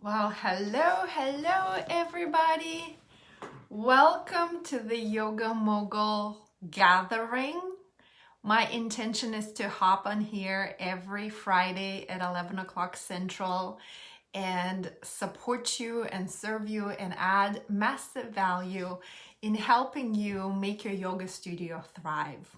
Well, hello, everybody. Welcome to the Yoga Mogul gathering. My intention is to hop on here every Friday at 11 o'clock Central and support you and serve you and add massive value in helping you make your yoga studio thrive.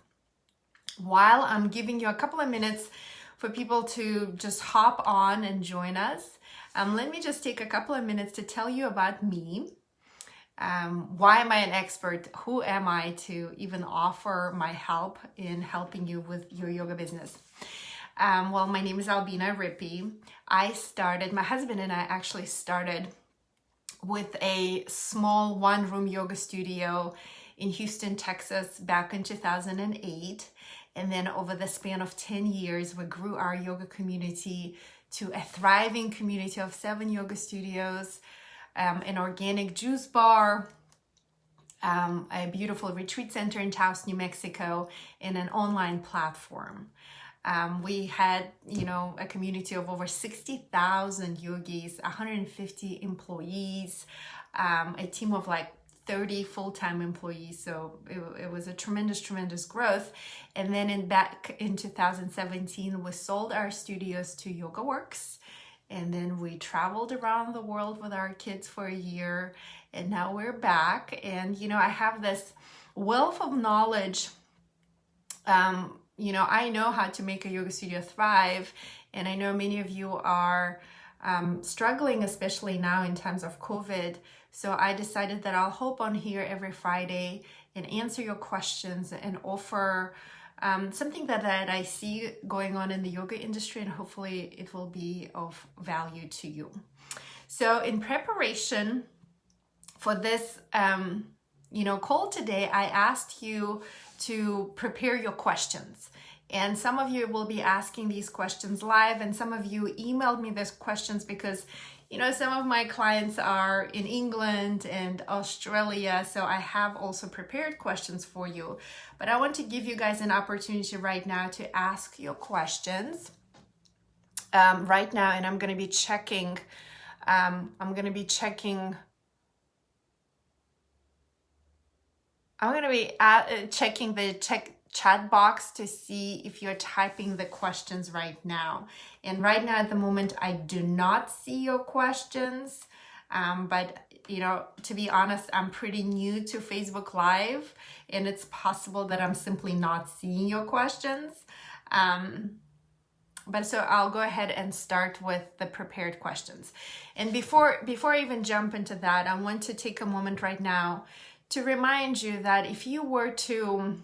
While I'm giving you a couple of minutes for people to just hop on and join us, let me just take a couple of minutes to tell you about me. Why am I an expert? Who am I to even offer my help in helping you with your yoga business? Well, my name is Albina Rippy. My husband and I actually started with a small one-room yoga studio in Houston, Texas back in 2008. And then over the span of 10 years, we grew our yoga community to a thriving community of 7 yoga studios, an organic juice bar, a beautiful retreat center in Taos, New Mexico, and an online platform. We had, a community of over 60,000 yogis, 150 employees, a team of like 30 full-time employees. So it was a tremendous growth. And then back in 2017, we sold our studios to YogaWorks. And then we traveled around the world with our kids for a year. And now we're back. And, I have this wealth of knowledge. I know how to make a yoga studio thrive. And I know many of you are struggling, especially now in times of COVID. So I decided that I'll hop on here every Friday and answer your questions and offer something that I see going on in the yoga industry, and hopefully it will be of value to you. So in preparation for this call today, I asked you to prepare your questions. And some of you will be asking these questions live, and some of you emailed me these questions because, some of my clients are in England and Australia, so I have also prepared questions for you. But I want to give you guys an opportunity right now to ask your questions right now, and I'm going to be checking. Checking the chat box to see if you're typing the questions right now. And right now at the moment, I do not see your questions. But to be honest, I'm pretty new to Facebook Live, and it's possible that I'm simply not seeing your questions. But so I'll go ahead and start with the prepared questions. And before I even jump into that, I want to take a moment right now to remind you that if you were to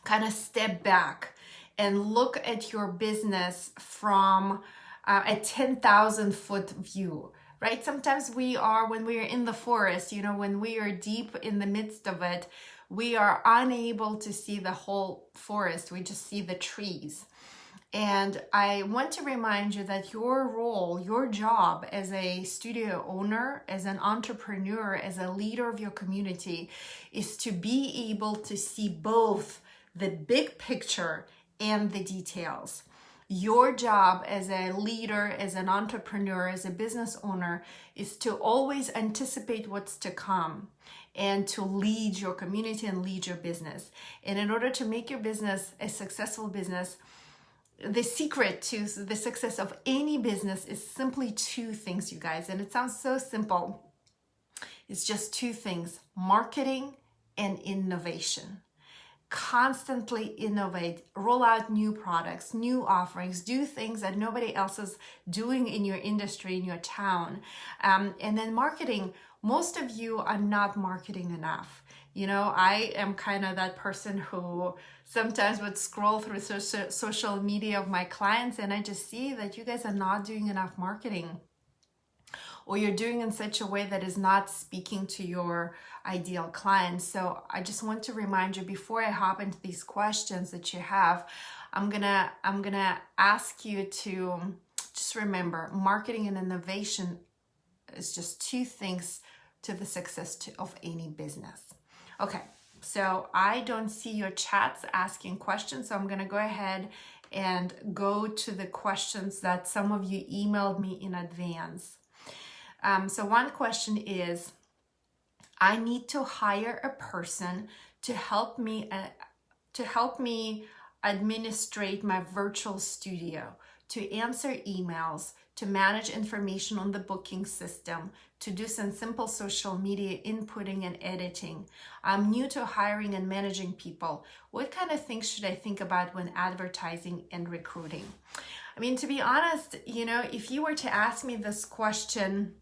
kind of step back and look at your business from a 10,000 foot view, right? Sometimes when we are in the forest, when we are deep in the midst of it, we are unable to see the whole forest. We just see the trees. And I want to remind you that your role, your job as a studio owner, as an entrepreneur, as a leader of your community is to be able to see both the big picture and the details. Your job as a leader, as an entrepreneur, as a business owner is to always anticipate what's to come and to lead your community and lead your business. And in order to make your business a successful business, the secret to the success of any business is simply 2 things, you guys. And it sounds so simple. It's just 2 things: marketing and innovation. Constantly innovate, roll out new products, new offerings, do things that nobody else is doing in your industry, in your town. And then marketing, most of you are not marketing enough. I am kind of that person who sometimes would scroll through social media of my clients, and I just see that you guys are not doing enough marketing, or you're doing in such a way that is not speaking to your ideal clients. So I just want to remind you, before I hop into these questions that you have, I'm gonna ask you to just remember, marketing and innovation is just 2 things to the success of any business. Okay, so I don't see your chats asking questions, so I'm gonna go ahead and go to the questions that some of you emailed me in advance. So one question is, I need to hire a person to help me administrate my virtual studio, to answer emails, to manage information on the booking system, to do some simple social media inputting and editing. I'm new to hiring and managing people. What kind of things should I think about when advertising and recruiting? I mean, to be honest, if you were to ask me this question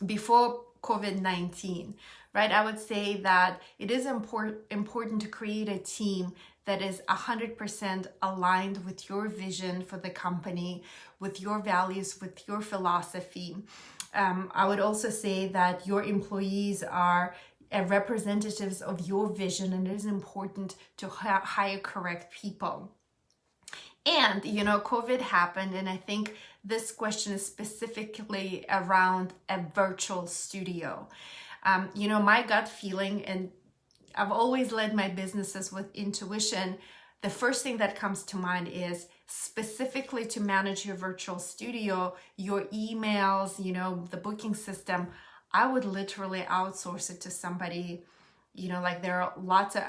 before COVID-19, right, I would say that it is important to create a team that is 100% aligned with your vision for the company, with your values, with your philosophy. I would also say that your employees are representatives of your vision, and it is important to hire correct people. And, COVID happened, and I think this question is specifically around a virtual studio. My gut feeling, and I've always led my businesses with intuition, the first thing that comes to mind is specifically to manage your virtual studio, your emails, the booking system. I would literally outsource it to somebody. Like there are lots of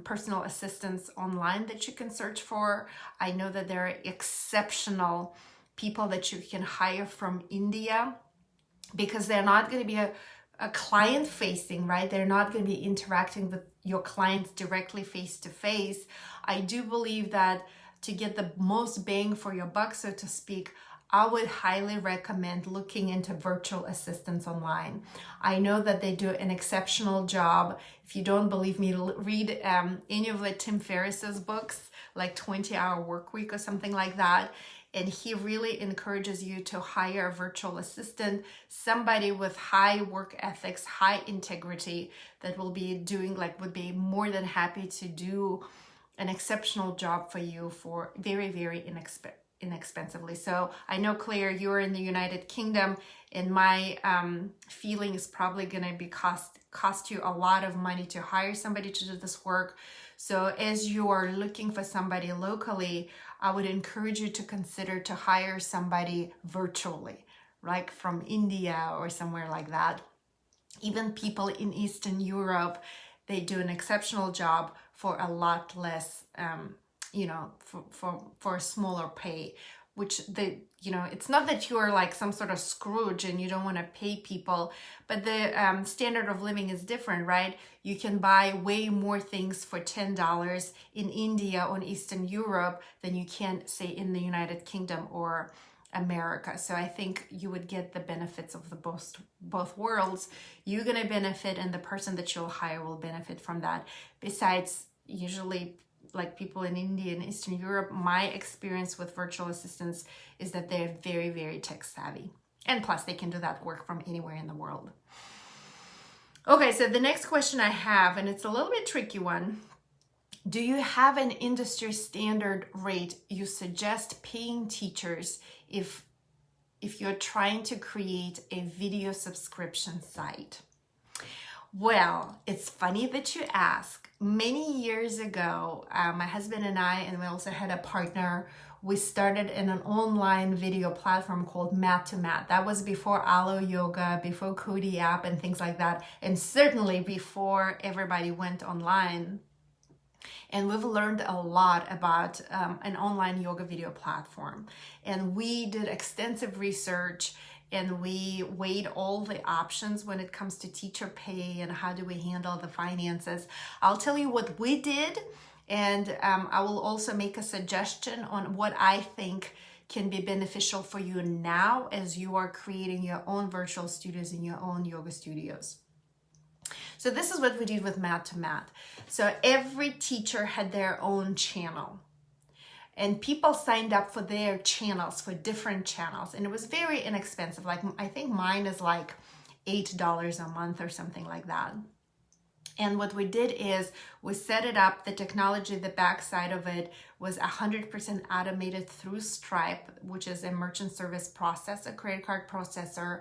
personal assistants online that you can search for. I know that there are exceptional people that you can hire from India, because they're not going to be a client facing, right? They're not going to be interacting with your clients directly face to face. I do believe that to get the most bang for your buck, so to speak, I would highly recommend looking into virtual assistants online. I know that they do an exceptional job. If you don't believe me, read any of Tim Ferriss's books, like 20-Hour Work Week or something like that. And he really encourages you to hire a virtual assistant, somebody with high work ethics, high integrity, that would be more than happy to do an exceptional job for you for very, very inexpensively. So I know, Claire, you're in the United Kingdom, and my feeling is probably going to be cost you a lot of money to hire somebody to do this work. So as you are looking for somebody locally, I would encourage you to consider to hire somebody virtually, like from India or somewhere like that. Even people in Eastern Europe, they do an exceptional job for a lot less, for a smaller pay, which it's not that you are like some sort of Scrooge and you don't want to pay people, but the standard of living is different, right? You can buy way more things for $10 in India or in Eastern Europe than you can, say, in the United Kingdom or America. So I think you would get the benefits of the both worlds. You're going to benefit, and the person that you'll hire will benefit from that. Besides, usually, like people in India and Eastern Europe, my experience with virtual assistants is that they're very, very tech savvy. And plus, they can do that work from anywhere in the world. Okay, so the next question I have, and it's a little bit tricky one. Do you have an industry standard rate you suggest paying teachers if you're trying to create a video subscription site? Well, it's funny that you ask. Many years ago, my husband and I, and we also had a partner, we started in an online video platform called Mat to Mat. That was before Alo Yoga, before Cody app and things like that, and certainly before everybody went online. And we've learned a lot about an online yoga video platform. And we did extensive research, and we weighed all the options when it comes to teacher pay and how do we handle the finances. I'll tell you what we did, and I will also make a suggestion on what I think can be beneficial for you now as you are creating your own virtual studios and your own yoga studios. So this is what we did with Mat to Mat. So every teacher had their own channel, and people signed up for their channels, for different channels, and it was very inexpensive. Like, I think mine is like $8 a month or something like that. And what we did is we set it up, the technology, the backside of it was 100% automated through Stripe, which is a merchant service processor, credit card processor.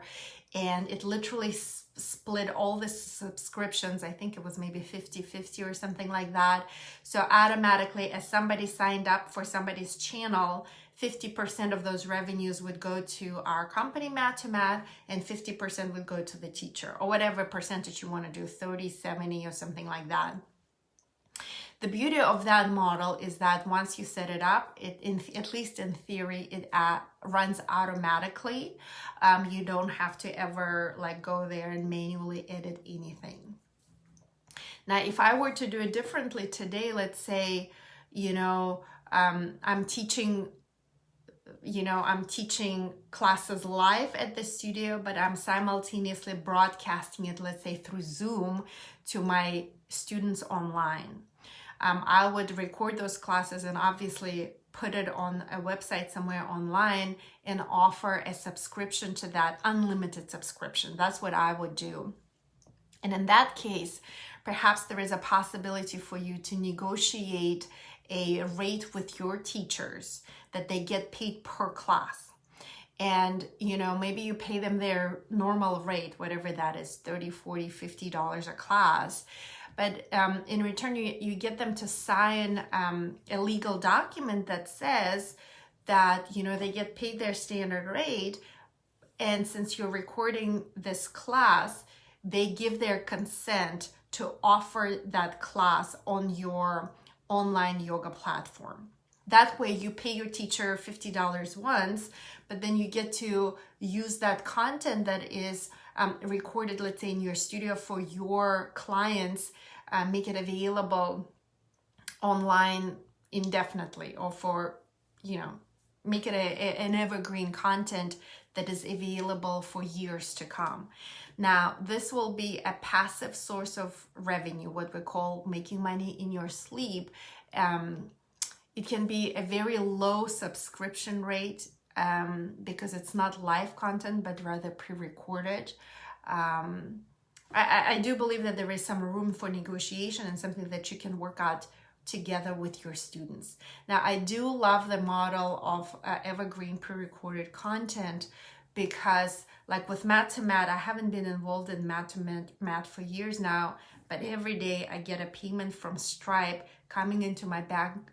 And it literally split all the subscriptions. I think it was maybe 50-50 or something like that. So automatically, as somebody signed up for somebody's channel, 50% of those revenues would go to our company, Mat to Mat, and 50% would go to the teacher, or whatever percentage you want to do, 30, 70, or something like that. The beauty of that model is that once you set it up, at least in theory, it runs automatically. You don't have to ever like go there and manually edit anything. Now, if I were to do it differently today, let's say, I'm teaching classes live at the studio, but I'm simultaneously broadcasting it, let's say through Zoom, to my students online. I would record those classes and obviously put it on a website somewhere online and offer a subscription to that, unlimited subscription. That's what I would do. And in that case, perhaps there is a possibility for you to negotiate a rate with your teachers that they get paid per class. And, maybe you pay them their normal rate, whatever that is, $30, $40, $50 a class. But in return, you get them to sign a legal document that says that, they get paid their standard rate. And since you're recording this class, they give their consent to offer that class on your online yoga platform. That way you pay your teacher $50 once, but then you get to use that content that is recorded, let's say in your studio, for your clients, make it available online indefinitely, or for, make it an evergreen content that is available for years to come. Now, this will be a passive source of revenue, what we call making money in your sleep. It can be a very low subscription rate because it's not live content, but rather pre-recorded. I do believe that there is some room for negotiation and something that you can work out together with your students. Now, I do love the model of evergreen pre-recorded content, because like with Mat to Mat, I haven't been involved in Mat to Mat for years now, but every day I get a payment from Stripe coming into my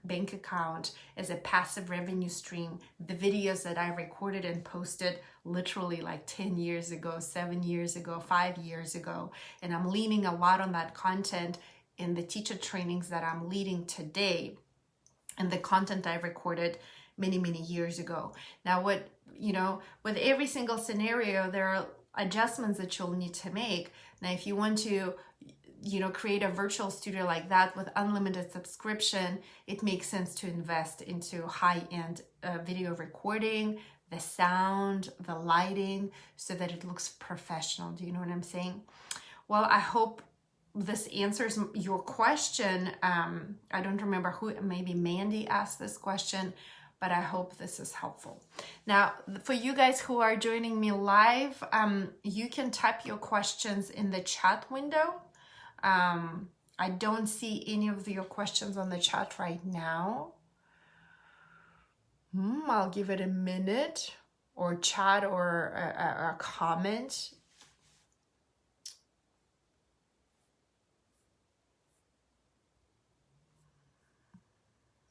bank account as a passive revenue stream. The videos that I recorded and posted literally like 10 years ago, 7 years ago, 5 years ago. And I'm leaning a lot on that content in the teacher trainings that I'm leading today, and the content I recorded many, many years ago. Now, with every single scenario, there are adjustments that you'll need to make. Now, if you want to, create a virtual studio like that with unlimited subscription, it makes sense to invest into high-end video recording, the sound, the lighting, so that it looks professional. Do you know what I'm saying? Well, I hope this answers your question. I don't remember who, maybe Mandy asked this question, but I hope this is helpful. Now, for you guys who are joining me live, you can type your questions in the chat window. I don't see any of your questions on the chat right now. I'll give it a minute, or chat, or a comment.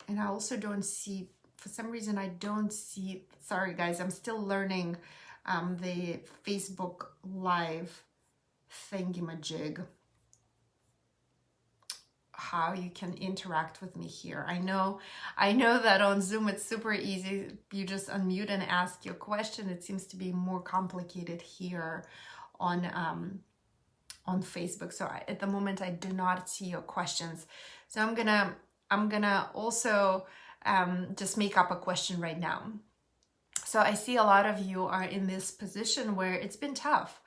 And I also don't see, for some reason, I don't see, sorry guys, I'm still learning the Facebook Live thingamajig, how you can interact with me here. I know that on Zoom it's super easy. You just unmute and ask your question. It seems to be more complicated here on Facebook. So at the moment, I do not see your questions. So I'm gonna also just make up a question right now. So I see a lot of you are in this position where it's been tough.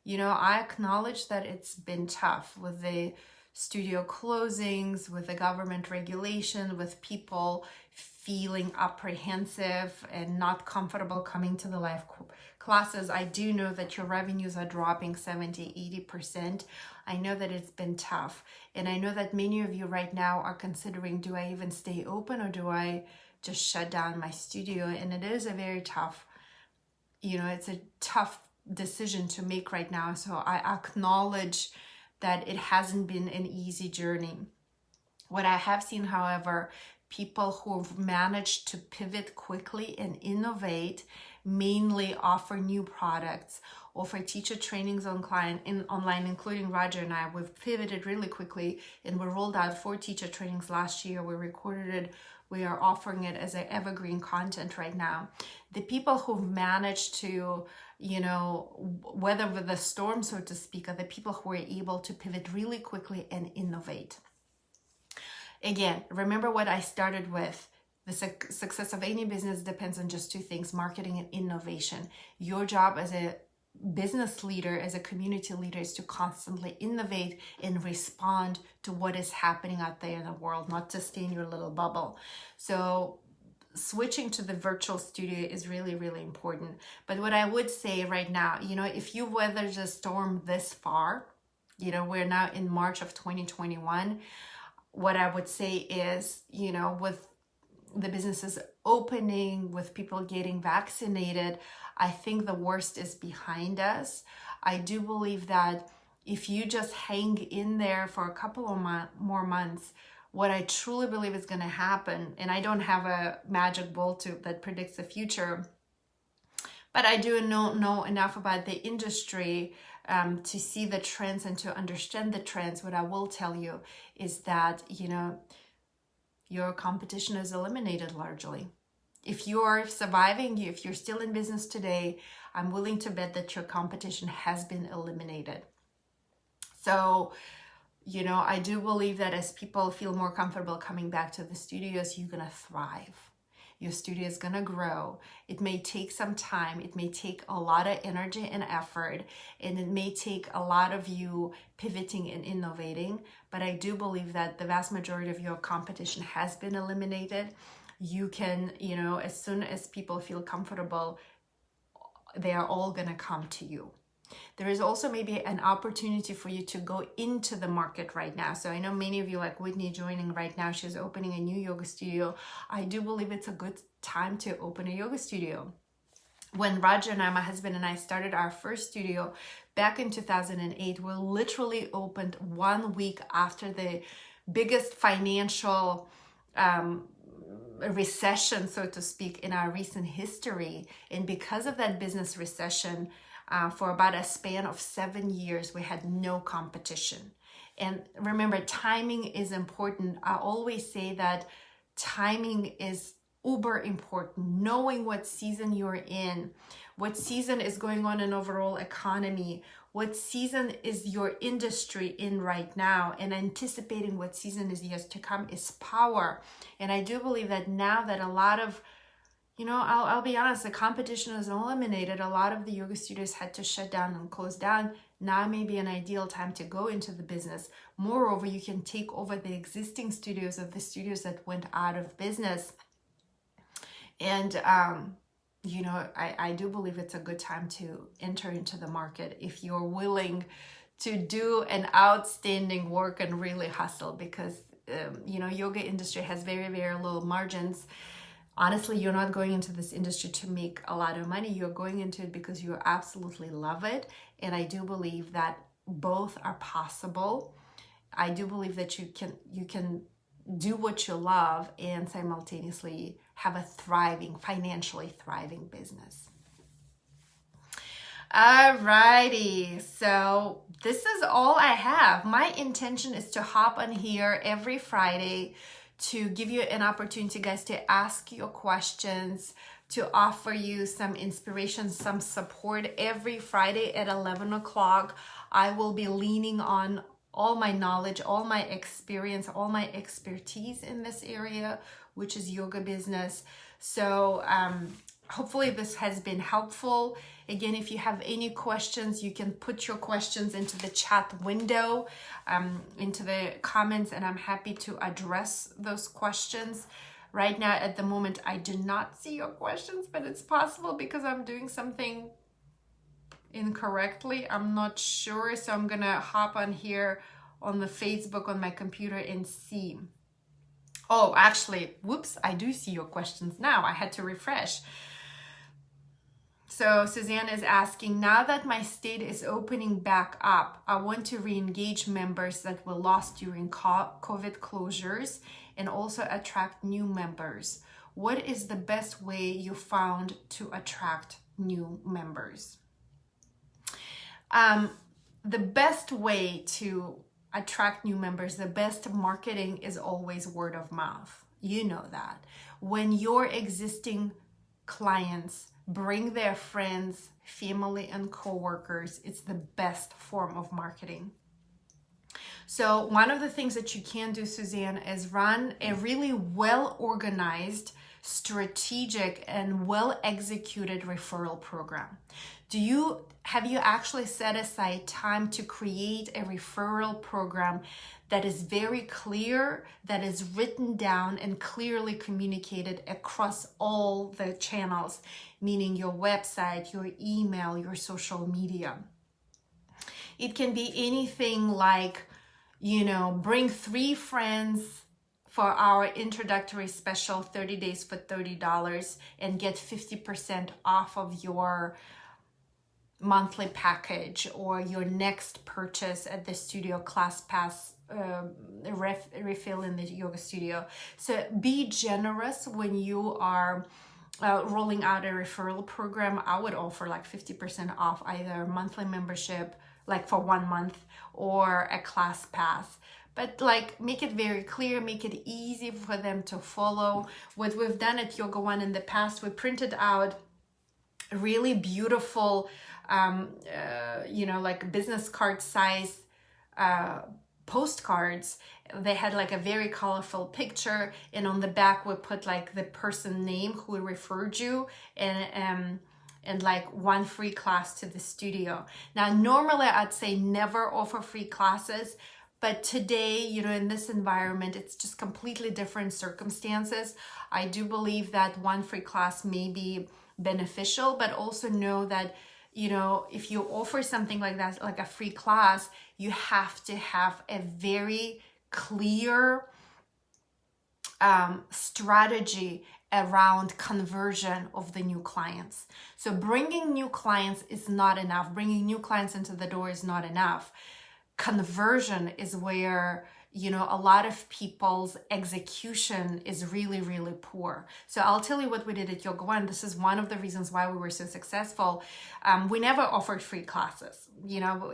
I acknowledge that it's been tough with the studio closings, with the government regulation, with people feeling apprehensive and not comfortable coming to the live classes. I do know that your revenues are dropping 70-80%. I know that it's been tough. And I know that many of you right now are considering, do I even stay open, or do I just shut down my studio? And it is a very tough, it's a tough decision to make right now. So I acknowledge that it hasn't been an easy journey. What I have seen, however, people who've managed to pivot quickly and innovate, mainly offer new products, offer teacher trainings online, including Roger and I. We've pivoted really quickly, and we rolled out 4 teacher trainings last year. We recorded it. We are offering it as an evergreen content right now. The people who've managed to, weather the storm, so to speak, are the people who are able to pivot really quickly and innovate. Again, remember what I started with. The success of any business depends on just 2 things: marketing and innovation. Your job as a business leader, as a community leader, is to constantly innovate and respond to what is happening out there in the world, not to stay in your little bubble. So switching to the virtual studio is really, really important. But what I would say right now, if you weathered the storm this far, we're now in March of 2021, what I would say is, with the businesses opening, with people getting vaccinated, I think the worst is behind us. I do believe that if you just hang in there for a couple of more months, what I truly believe is going to happen, and I don't have a magic ball that predicts the future, but I do know enough about the industry to see the trends and to understand the trends. What I will tell you is that, your competition is eliminated largely. If you're surviving, if you're still in business today, I'm willing to bet that your competition has been eliminated. So, I do believe that as people feel more comfortable coming back to the studios, you're going to thrive. Your studio is going to grow. It may take some time. It may take a lot of energy and effort, and it may take a lot of you pivoting and innovating. But I do believe that the vast majority of your competition has been eliminated. You can, as soon as people feel comfortable, they are all going to come to you. There is also maybe an opportunity for you to go into the market right now. So I know many of you, like Whitney joining right now, she's opening a new yoga studio. I do believe it's a good time to open a yoga studio. When Roger and I, my husband and I, started our first studio back in 2008, we literally opened 1 week after the biggest financial recession, so to speak, in our recent history. And because of that business recession, for about a span of 7 years, we had no competition. And remember, timing is important. I always say that timing is uber important. Knowing what season you're in, what season is going on in overall economy, what season is your industry in right now, and anticipating what season is years to come is power. And I do believe that now that a lot of, I'll be honest, the competition is eliminated. A lot of the yoga studios had to shut down and close down. Now may be an ideal time to go into the business. Moreover, you can take over the existing studios of the studios that went out of business. And, I do believe it's a good time to enter into the market if you're willing to do an outstanding work and really hustle, because, yoga industry has very, very low margins. Honestly, you're not going into this industry to make a lot of money. You're going into it because you absolutely love it. And I do believe that both are possible. I do believe that you can do what you love and simultaneously have a financially thriving business. Alrighty, so this is all I have. My intention is to hop on here every Friday to give you an opportunity, guys, to ask your questions, to offer you some inspiration, some support. Every Friday at 11 o'clock, I will be leaning on all my knowledge, all my experience, all my expertise in this area, which is yoga business. So hopefully this has been helpful. Again, if you have any questions, you can put your questions into the chat window, into the comments, and I'm happy to address those questions. Right now, at the moment, I do not see your questions, but it's possible because I'm doing something incorrectly. I'm not sure, so I'm gonna hop on here on the Facebook on my computer and see. Oh, actually, whoops, I do see your questions now. I had to refresh. So Suzanne is asking, now that my state is opening back up, I want to re-engage members that were lost during COVID closures and also attract new members. What is the best way you found to attract new members? The best way to attract new members, the best marketing is always word of mouth. You know that. When your existing clients bring their friends, family, and coworkers, it's the best form of marketing. So one of the things that you can do, Suzanne, is run a really well-organized, strategic, and well-executed referral program. Have you actually set aside time to create a referral program that is very clear, that is written down and clearly communicated across all the channels, meaning your website, your email, your social media? It can be anything like, bring 3 friends for our introductory special, 30 days for $30, and get 50% off of your monthly package, or your next purchase at the studio class pass refill in the yoga studio. So be generous when you are rolling out a referral program. I would offer like 50% off either monthly membership, like for 1 month, or a class pass. But like, make it very clear, make it easy for them to follow. What we've done at Yoga One in the past, we printed out really beautiful like business card size postcards. They had like a very colorful picture, and on the back we put like the person name who referred you, and like 1 free class to the studio. Now normally I'd say never offer free classes, but today, in this environment, it's just completely different circumstances. I do believe that 1 free class may be beneficial, but also know that if you offer something like that, like a free class, you have to have a very clear strategy around conversion of the new clients. So bringing new clients is not enough. Bringing new clients into the door is not enough. Conversion is where a lot of people's execution is really, really poor. So I'll tell you what we did at Yoga One. This is one of the reasons why we were so successful. We never offered free classes.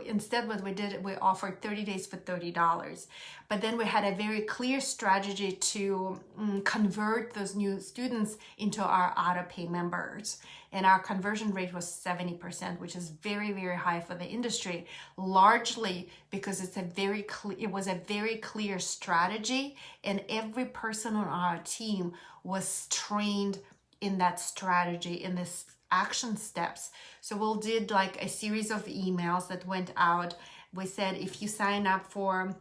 Instead what we did, we offered 30 days for $30. But then we had a very clear strategy to convert those new students into our auto-pay members. And our conversion rate was 70%, which is very, very high for the industry, largely because it was a very clear strategy, and every person on our team was trained in that strategy, in this action steps. So we did like a series of emails that went out. We said, if you sign up for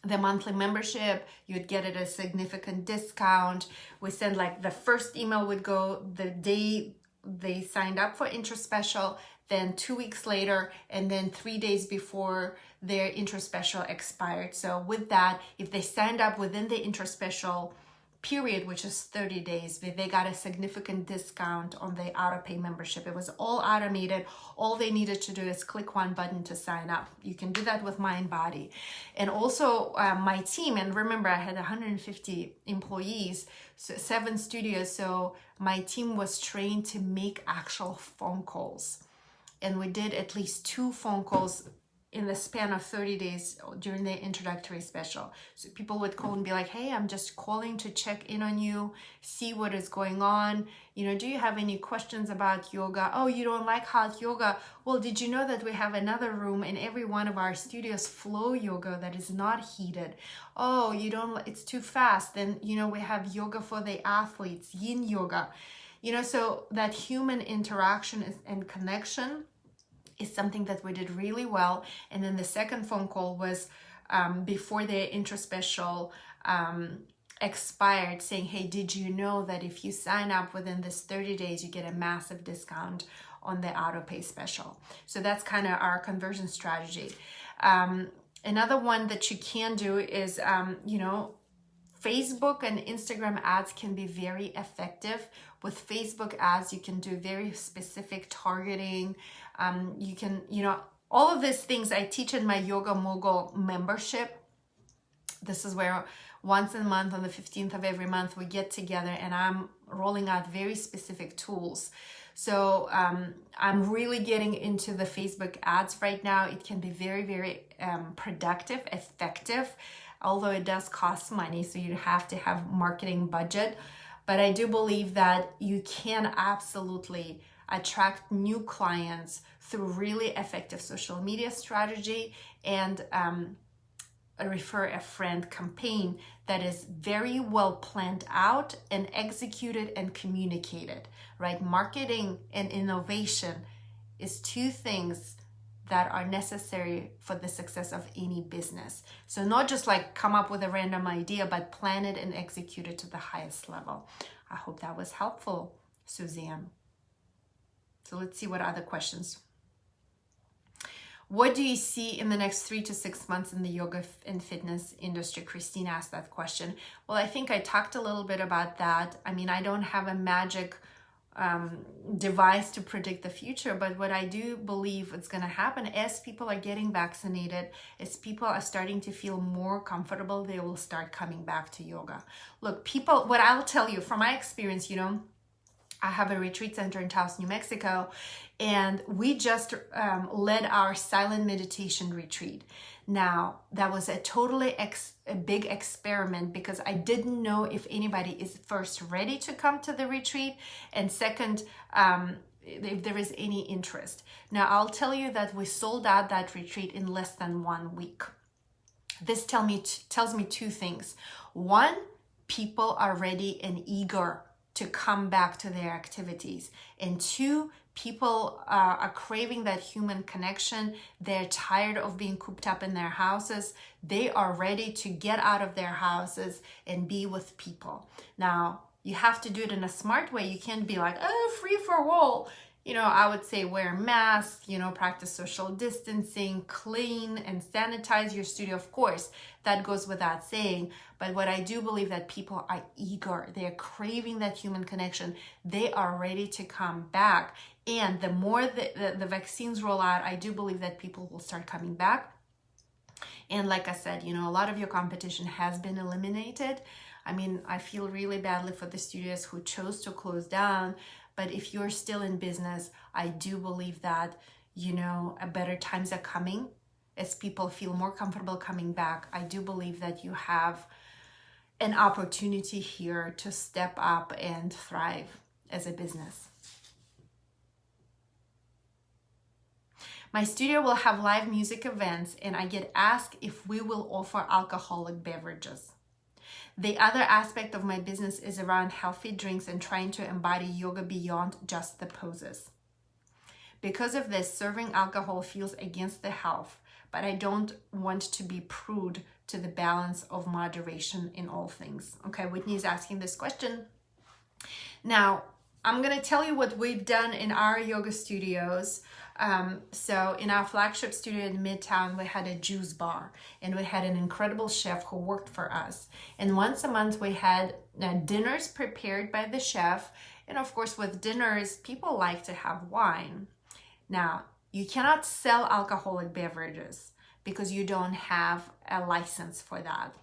the monthly membership, you'd get it a significant discount. We sent like the first email would go the day they signed up for intro special, then 2 weeks later, and then 3 days before their intro special expired. So with that, if they signed up within the intro special period, which is 30 days, they got a significant discount on the auto-pay membership. It was all automated. All they needed to do is click 1 button to sign up. You can do that with Mindbody. And also my team, and remember I had 150 employees, so 7 studios, so my team was trained to make actual phone calls. And we did at least 2 phone calls in the span of 30 days during the introductory special. So people would call and be like, hey, I'm just calling to check in on you, see what is going on. Do you have any questions about yoga? Oh, you don't like hot yoga? Well, did you know that we have another room in every one of our studios, flow yoga, that is not heated? Oh, it's too fast. Then, we have yoga for the athletes, yin yoga. So that human interaction and connection is something that we did really well. And then the second phone call was before the intro special expired, saying, hey, did you know that if you sign up within this 30 days, you get a massive discount on the auto pay special? So that's kind of our conversion strategy. Another one that you can do is, Facebook and Instagram ads can be very effective. With Facebook ads, you can do very specific targeting. You can, all of these things I teach in my Yoga Mogul membership. This is where once a month on the 15th of every month we get together and I'm rolling out very specific tools. So I'm really getting into the Facebook ads right now. It can be very, very productive, effective, although it does cost money. So you have to have marketing budget. But I do believe that you can absolutely attract new clients through really effective social media strategy and a refer a friend campaign that is very well planned out and executed and communicated, right? Marketing and innovation is two things that are necessary for the success of any business. So not just like come up with a random idea, but plan it and execute it to the highest level. I hope that was helpful, Suzanne. So let's see what other questions. What do you see in the next 3 to 6 months in the yoga and fitness industry? Christine asked that question. Well, I think I talked a little bit about that. I mean, I don't have a magic device to predict the future, but what I do believe is going to happen as people are getting vaccinated, as people are starting to feel more comfortable, they will start coming back to yoga. Look, people, what I'll tell you from my experience, I have a retreat center in Taos, New Mexico, and we just led our silent meditation retreat. Now, that was a totally a big experiment because I didn't know if anybody is first ready to come to the retreat, and second, if there is any interest. Now, I'll tell you that we sold out that retreat in less than 1 week. This tells me two things. One, people are ready and eager to come back to their activities. And two, people are craving that human connection. They're tired of being cooped up in their houses. They are ready to get out of their houses and be with people. Now, you have to do it in a smart way. You can't be like, oh, free for all. I would say wear masks, practice social distancing, clean and sanitize your studio. Of course, that goes without saying. But what I do believe that people are eager. They're craving that human connection. They are ready to come back. And the more the vaccines roll out, I do believe that people will start coming back. And like I said, a lot of your competition has been eliminated. I mean, I feel really badly for the studios who chose to close down. But if you're still in business, I do believe that, better times are coming as people feel more comfortable coming back. I do believe that you have an opportunity here to step up and thrive as a business. My studio will have live music events, and I get asked if we will offer alcoholic beverages. The other aspect of my business is around healthy drinks and trying to embody yoga beyond just the poses. Because of this, serving alcohol feels against the health, but I don't want to be prude to the balance of moderation in all things. Okay, Whitney is asking this question. Now, I'm going to tell you what we've done in our yoga studios. So in our flagship studio in Midtown, we had a juice bar and we had an incredible chef who worked for us. And once a month we had dinners prepared by the chef. And of course, with dinners, people like to have wine. Now, you cannot sell alcoholic beverages because you don't have a license for that.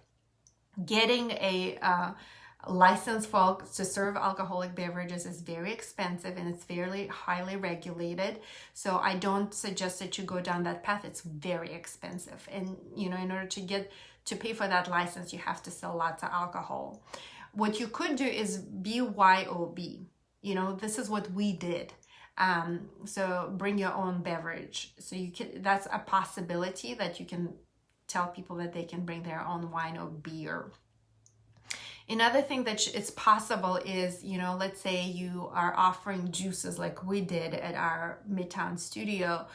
Getting a license to serve alcoholic beverages is very expensive and it's fairly highly regulated. So I don't suggest that you go down that path. It's very expensive. And, in order to pay for that license, you have to sell lots of alcohol. What you could do is BYOB. This is what we did. So bring your own beverage. So that's a possibility that you can tell people that they can bring their own wine or beer. Another thing that it's possible is, let's say you are offering juices like we did at our Midtown studio.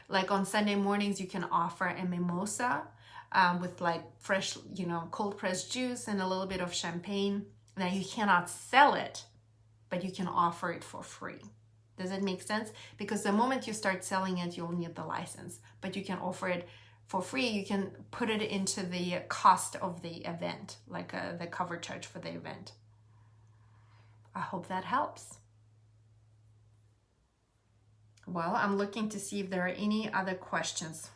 Like on Sunday mornings, you can offer a mimosa with like fresh, cold pressed juice and a little bit of champagne. Now you cannot sell it, but you can offer it for free. Does it make sense? Because the moment you start selling it, you'll need the license, but you can offer it for free, you can put it into the cost of the event, like the cover charge for the event. I hope that helps. Well, I'm looking to see if there are any other questions.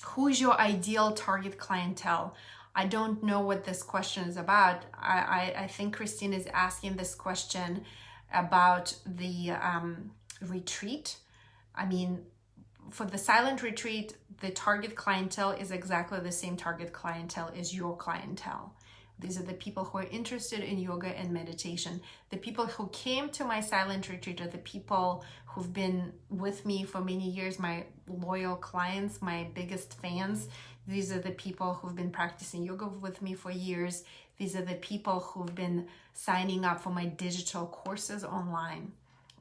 Who is your ideal target clientele? I don't know what this question is about. I think Christine is asking this question about the retreat. I mean, for the silent retreat, the target clientele is exactly the same target clientele as your clientele. These are the people who are interested in yoga and meditation. The people who came to my silent retreat are the people who've been with me for many years, my loyal clients, my biggest fans. These are the people who've been practicing yoga with me for years. These are the people who've been signing up for my digital courses online.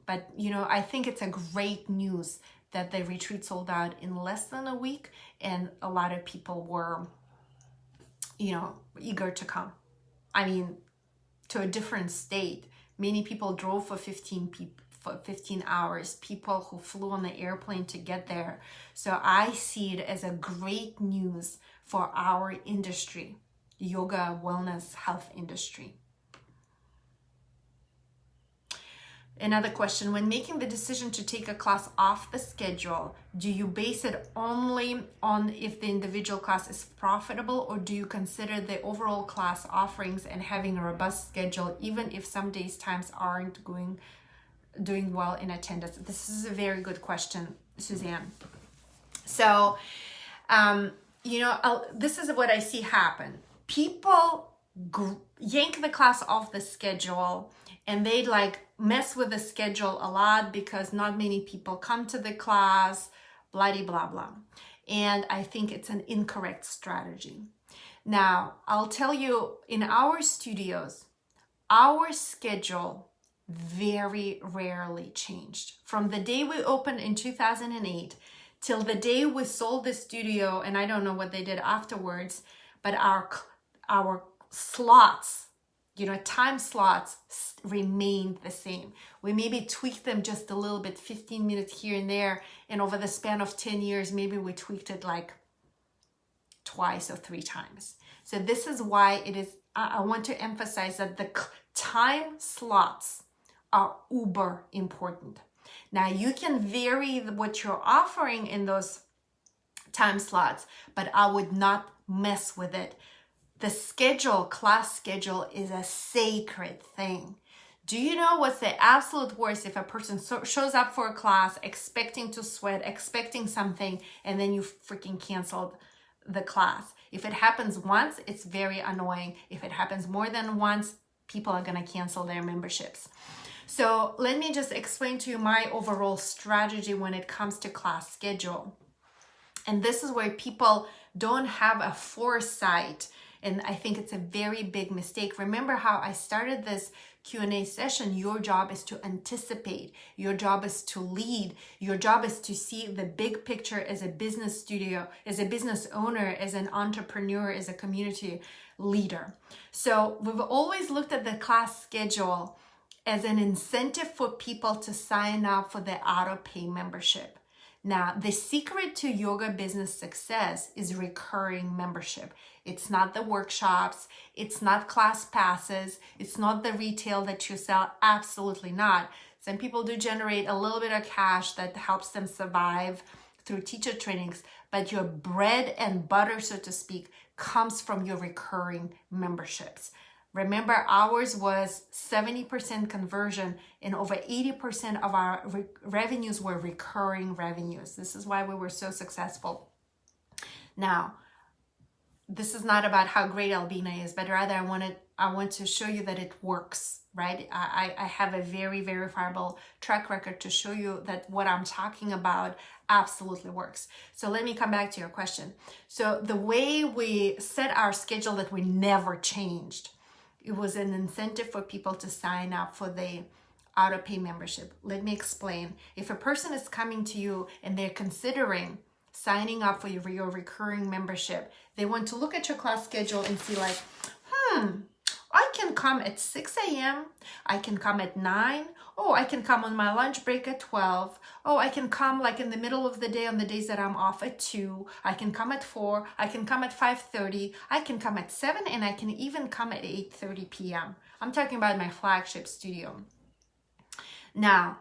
But, you know, I think it's a great news that the retreat sold out in less than a week, and a lot of people were, you know, eager to come. I mean, to a different state. Many people drove for 15 hours, people who flew on the airplane to get there. So I see it as a great news for our industry, yoga, wellness, health industry. Another question, when making the decision to take a class off the schedule, do you base it only on if the individual class is profitable, or do you consider the overall class offerings and having a robust schedule, even if some days times aren't doing well in attendance? This is a very good question, Suzanne. So, you know, this is what I see happen. People yank the class off the schedule, and they like mess with the schedule a lot because not many people come to the class, blah, blah, blah. And I think it's an incorrect strategy. Now, I'll tell you, in our studios, our schedule very rarely changed. From the day we opened in 2008 till the day we sold the studio, and I don't know what they did afterwards, but our slots, you know, time slots remained the same. We maybe tweaked them just a little bit, 15 minutes here and there, and over the span of 10 years, maybe we tweaked it like twice or 3 times. So this is why it is, I want to emphasize that the time slots are uber important. Now you can vary what you're offering in those time slots, but I would not mess with it. The schedule, class schedule, is a sacred thing. Do you know what's the absolute worst? If a person shows up for a class expecting to sweat, expecting something, and then you freaking canceled the class. If it happens once, it's very annoying. If it happens more than once, people are gonna cancel their memberships. So let me just explain to you my overall strategy when it comes to class schedule. And this is where people don't have a foresight. And I think it's a very big mistake. Remember how I started this Q&A session? Your job is to anticipate. Your job is to lead. Your job is to see the big picture as a business studio, as a business owner, as an entrepreneur, as a community leader. So we've always looked at the class schedule as an incentive for people to sign up for the auto-pay membership. Now, the secret to yoga business success is recurring membership. It's not the workshops, it's not class passes, it's not the retail that you sell, absolutely not. Some people do generate a little bit of cash that helps them survive through teacher trainings, but your bread and butter, so to speak, comes from your recurring memberships. Remember, ours was 70% conversion, and over 80% of our revenues were recurring revenues. This is why we were so successful. Now, this is not about how great Albina is, but rather I want to show you that it works, right? I have a very verifiable track record to show you that what I'm talking about absolutely works. So let me come back to your question. So the way we set our schedule that we never changed, it was an incentive for people to sign up for the auto-pay membership. Let me explain. If a person is coming to you and they're considering signing up for your recurring membership, they want to look at your class schedule and see like, I can come at 6 a.m. I can come at 9. Oh, I can come on my lunch break at 12. Oh, I can come like in the middle of the day on the days that I'm off at 2. I can come at 4. I can come at 5:30. I can come at 7, and I can even come at 8:30 p.m. I'm talking about my flagship studio. Now,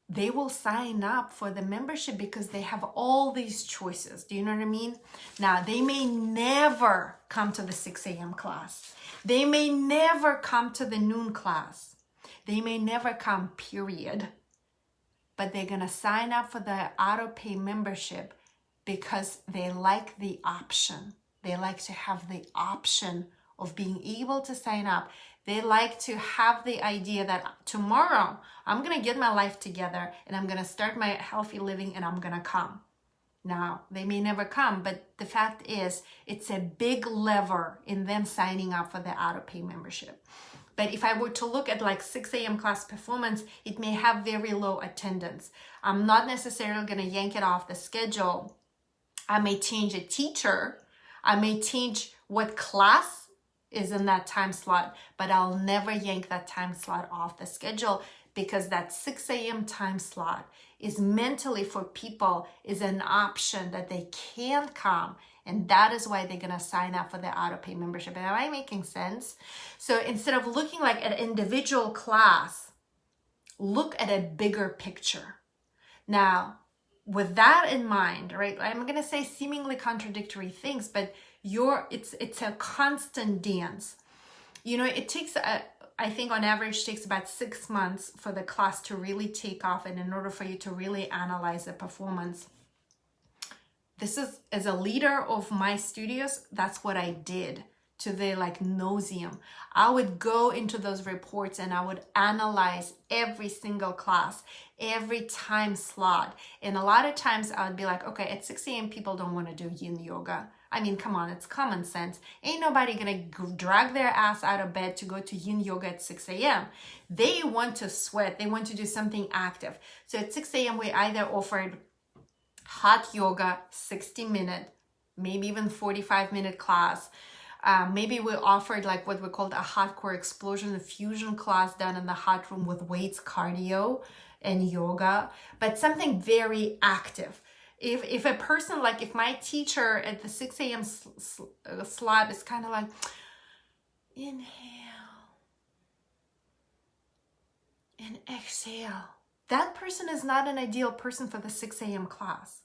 they will sign up for the membership because they have all these choices. Do you know what I mean? Now, they may never come to the 6 a.m. class. They may never come to the noon class. They may never come, period. But they're going to sign up for the auto-pay membership because they like the option. They like to have the option of being able to sign up. They like to have the idea that tomorrow I'm going to get my life together and I'm going to start my healthy living and I'm going to come. Now, they may never come, but the fact is it's a big lever in them signing up for the auto-pay membership. But if I were to look at like 6 a.m. class performance, it may have very low attendance. I'm not necessarily going to yank it off the schedule. I may change a teacher. I may change what class is in that time slot, but I'll never yank that time slot off the schedule because that 6 a.m. time slot is mentally for people is an option that they can come. And that is why they're going to sign up for the auto-pay membership. Am I making sense? So instead of looking like an individual class, look at a bigger picture. Now, with that in mind, right, I'm going to say seemingly contradictory things, but it's a constant dance. You know, it takes, I think on average takes about 6 months for the class to really take off and in order for you to really analyze the performance. This is, as a leader of my studios, that's what I did to the like nauseum. I would go into those reports and I would analyze every single class, every time slot. And a lot of times I would be like, okay, at 6 a.m. people don't want to do yin yoga. I mean, come on, it's common sense. Ain't nobody gonna drag their ass out of bed to go to yin yoga at 6 a.m. They want to sweat. They want to do something active. So at 6 a.m. we either offered hot yoga, 60-minute, maybe even 45-minute class. Maybe we offered like what we called a hot core explosion, a fusion class done in the hot room with weights, cardio, and yoga, but something very active. If a person, like if my teacher at the 6 a.m. slot is kind of like, inhale and exhale, that person is not an ideal person for the 6 a.m. class.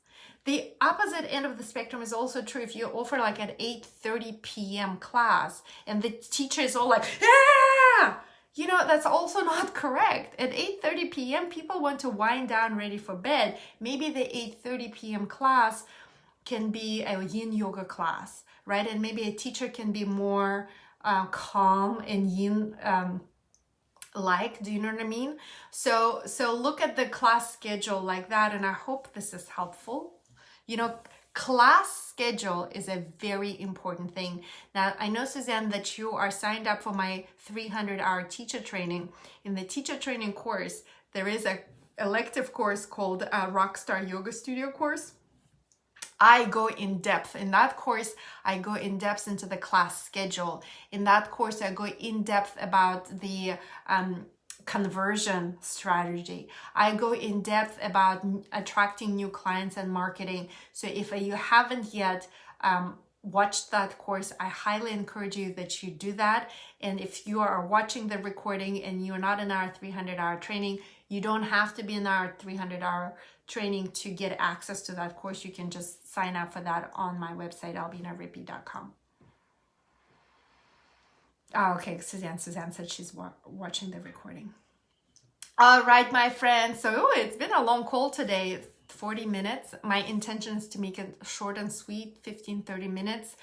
The opposite end of the spectrum is also true if you offer like an 8:30 p.m. class and the teacher is all like, yeah! You know, that's also not correct. At 8:30 p.m., people want to wind down, ready for bed. Maybe the 8:30 p.m. class can be a yin yoga class, right? And maybe a teacher can be more calm and yin like, do you know what I mean? So look at the class schedule like that, and I hope this is helpful. You know, class schedule is a very important thing. Now, I know, Suzanne, that you are signed up for my 300-hour teacher training. In the teacher training course, there is a elective course called Rockstar Yoga Studio course. I go in depth. In that course, I go in depth into the class schedule. In that course, I go in depth about the conversion strategy. I go in depth about attracting new clients and marketing. So if you haven't yet watched that course, I highly encourage you that you do that. And if you are watching the recording and you're not in our 300-hour training, you don't have to be in our 300-hour training to get access to that course. You can just sign up for that on my website, albinarippy.com. Oh, okay, Suzanne said she's watching the recording. All right, my friends. So it's been a long call today, 40 minutes. My intention is to make it short and sweet, 15-30 minutes.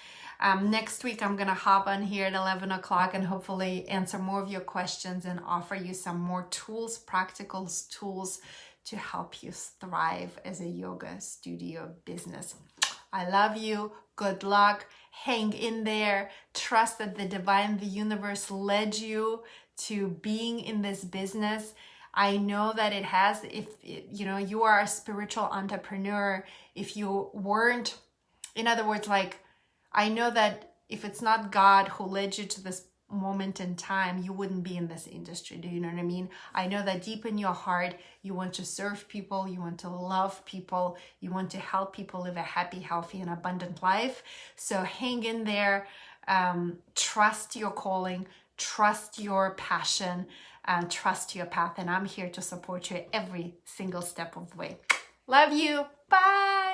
Next week, I'm going to hop on here at 11 o'clock and hopefully answer more of your questions and offer you some more tools, practical tools to help you thrive as a yoga studio business. I love you. Good luck. Hang in there. Trust that the divine, the universe led you to being in this business. I know that it has, if you are a spiritual entrepreneur, if you weren't, in other words, like, I know that if it's not God who led you to this moment in time, you wouldn't be in this industry. Do you know what I mean? I know that deep in your heart, you want to serve people, you want to love people, you want to help people live a happy, healthy, and abundant life. So hang in there, trust your calling, trust your passion, and trust your path. And I'm here to support you every single step of the way. Love you. Bye.